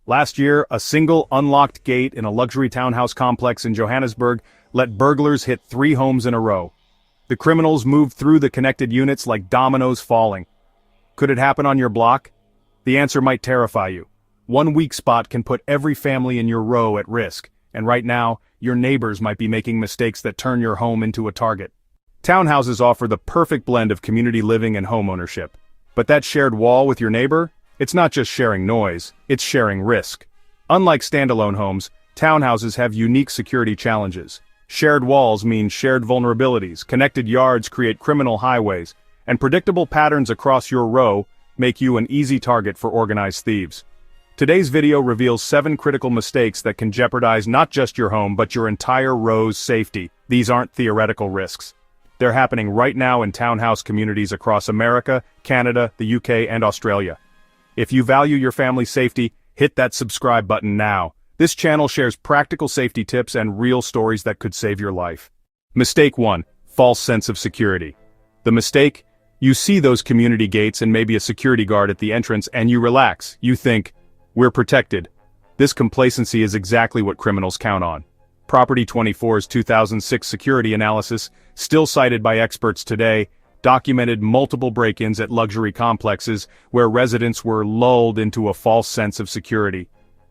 Last year, a single unlocked gate in a luxury townhouse complex in Johannesburg let burglars hit 3 homes in a row. The criminals moved through the connected units like dominoes falling. Could it happen on your block? The answer might terrify you. One weak spot can put every family in your row at risk, and right now, your neighbors might be making mistakes that turn your home into a target. Townhouses offer the perfect blend of community living and homeownership. But that shared wall with your neighbor? It's not just sharing noise, it's sharing risk. Unlike standalone homes, townhouses have unique security challenges. Shared walls mean shared vulnerabilities, connected yards create criminal highways, and predictable patterns across your row make you an easy target for organized thieves. Today's video reveals 7 critical mistakes that can jeopardize not just your home but your entire row's safety. These aren't theoretical risks. They're happening right now in townhouse communities across America, Canada, the UK, and Australia. If you value your family's safety, hit that subscribe button now. This channel shares practical safety tips and real stories that could save your life. Mistake 1. False sense of security. The mistake? You see those community gates and maybe a security guard at the entrance and you relax. You think, we're protected. This complacency is exactly what criminals count on. Property 24's 2006 security analysis, still cited by experts today, documented multiple break-ins at luxury complexes where residents were lulled into a false sense of security.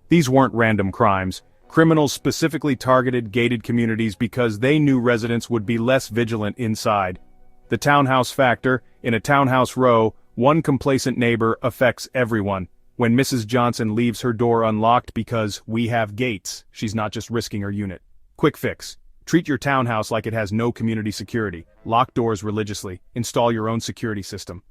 These weren't random crimes. Criminals specifically targeted gated communities because they knew residents would be less vigilant inside. The townhouse factor: in a townhouse row, one complacent neighbor affects everyone. When Mrs. Johnson leaves her door unlocked because we have gates, she's not just risking her unit. Quick fix. Treat your townhouse like it has no community security. Lock doors religiously. Install your own security system.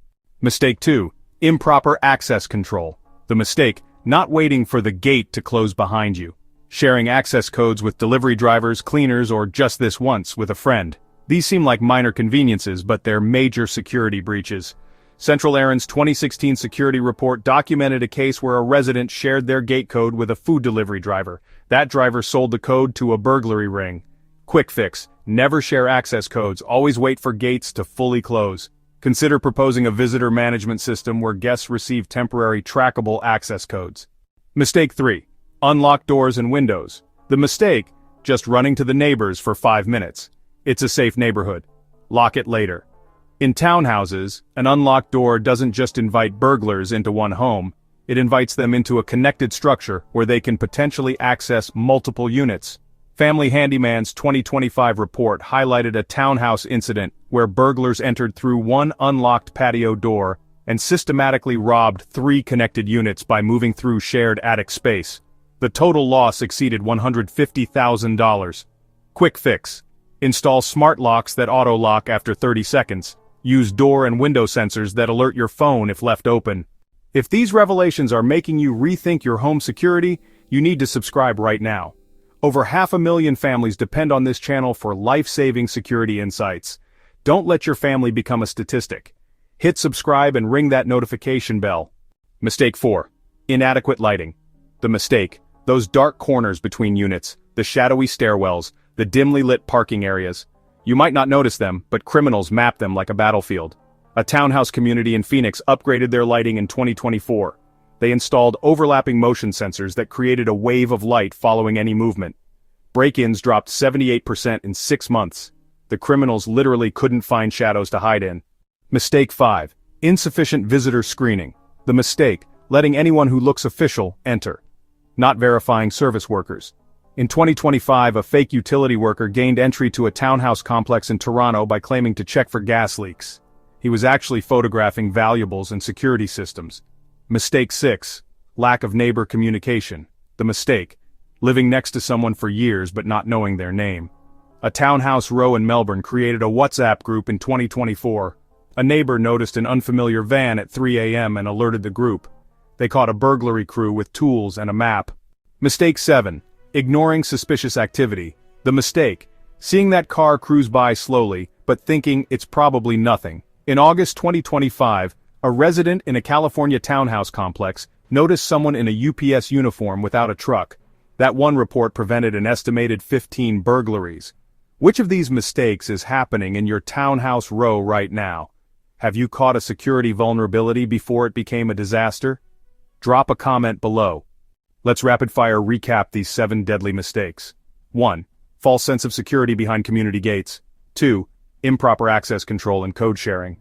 Mistake 2. Improper access control. The mistake: not waiting for the gate to close behind you. Sharing access codes with delivery drivers, cleaners, or just this once with a friend. These seem like minor conveniences, but they're major security breaches. Central Aaron's 2016 security report documented a case where a resident shared their gate code with a food delivery driver. That driver sold the code to a burglary ring. Quick fix: never share access codes, always wait for gates to fully close. Consider proposing a visitor management system where guests receive temporary trackable access codes. Mistake 3. Unlock doors and windows. The mistake: just running to the neighbors for 5 minutes. It's a safe neighborhood. Lock it later. In townhouses, an unlocked door doesn't just invite burglars into one home, it invites them into a connected structure where they can potentially access multiple units. Family Handyman's 2025 report highlighted a townhouse incident where burglars entered through one unlocked patio door and systematically robbed 3 connected units by moving through shared attic space. The total loss exceeded $150,000. Quick fix: install smart locks that auto-lock after 30 seconds. Use door and window sensors that alert your phone if left open. If these revelations are making you rethink your home security, you need to subscribe right now. Over 500,000 families depend on this channel for life-saving security insights. Don't let your family become a statistic. Hit subscribe and ring that notification bell. Mistake 4. Inadequate lighting. The mistake: those dark corners between units, the shadowy stairwells, the dimly lit parking areas. You might not notice them, but criminals map them like a battlefield. A townhouse community in Phoenix upgraded their lighting in 2024. They installed overlapping motion sensors that created a wave of light following any movement. Break-ins dropped 78% in 6 months. The criminals literally couldn't find shadows to hide in. Mistake 5. Insufficient visitor screening. The mistake: letting anyone who looks official enter. Not verifying service workers. In 2025, a fake utility worker gained entry to a townhouse complex in Toronto by claiming to check for gas leaks. He was actually photographing valuables and security systems. Mistake 6. Lack of neighbor communication. The mistake: living next to someone for years but not knowing their name. A townhouse row in Melbourne created a WhatsApp group in 2024. A neighbor noticed an unfamiliar van at 3 a.m. and alerted the group. They caught a burglary crew with tools and a map. Mistake 7. Ignoring suspicious activity. The mistake: seeing that car cruise by slowly, but thinking it's probably nothing. In August 2025, a resident in a California townhouse complex noticed someone in a UPS uniform without a truck. That one report prevented an estimated 15 burglaries. Which of these mistakes is happening in your townhouse row right now? Have you caught a security vulnerability before it became a disaster? Drop a comment below. Let's rapid-fire recap these 7 deadly mistakes. 1. False sense of security behind community gates. 2. Improper access control and code sharing.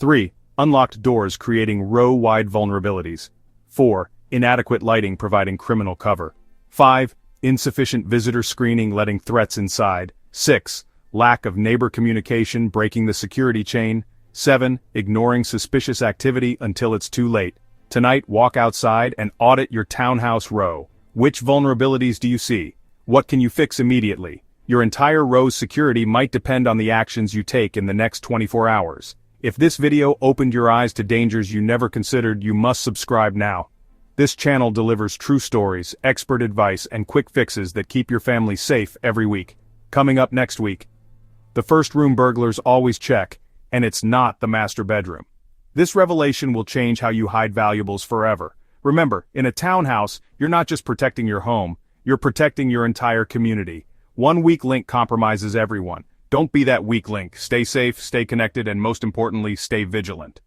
3. Unlocked doors creating row-wide vulnerabilities. 4. Inadequate lighting providing criminal cover. 5. Insufficient visitor screening letting threats inside. 6. Lack of neighbor communication breaking the security chain. 7. Ignoring suspicious activity until it's too late. Tonight, walk outside and audit your townhouse row. Which vulnerabilities do you see? What can you fix immediately? Your entire row's security might depend on the actions you take in the next 24 hours. If this video opened your eyes to dangers you never considered, you must subscribe now. This channel delivers true stories, expert advice, and quick fixes that keep your family safe every week. Coming up next week. The first room burglars always check, and it's not the master bedroom. This revelation will change how you hide valuables forever. Remember, in a townhouse, you're not just protecting your home, you're protecting your entire community. One weak link compromises everyone. Don't be that weak link. Stay safe, stay connected, and most importantly, stay vigilant.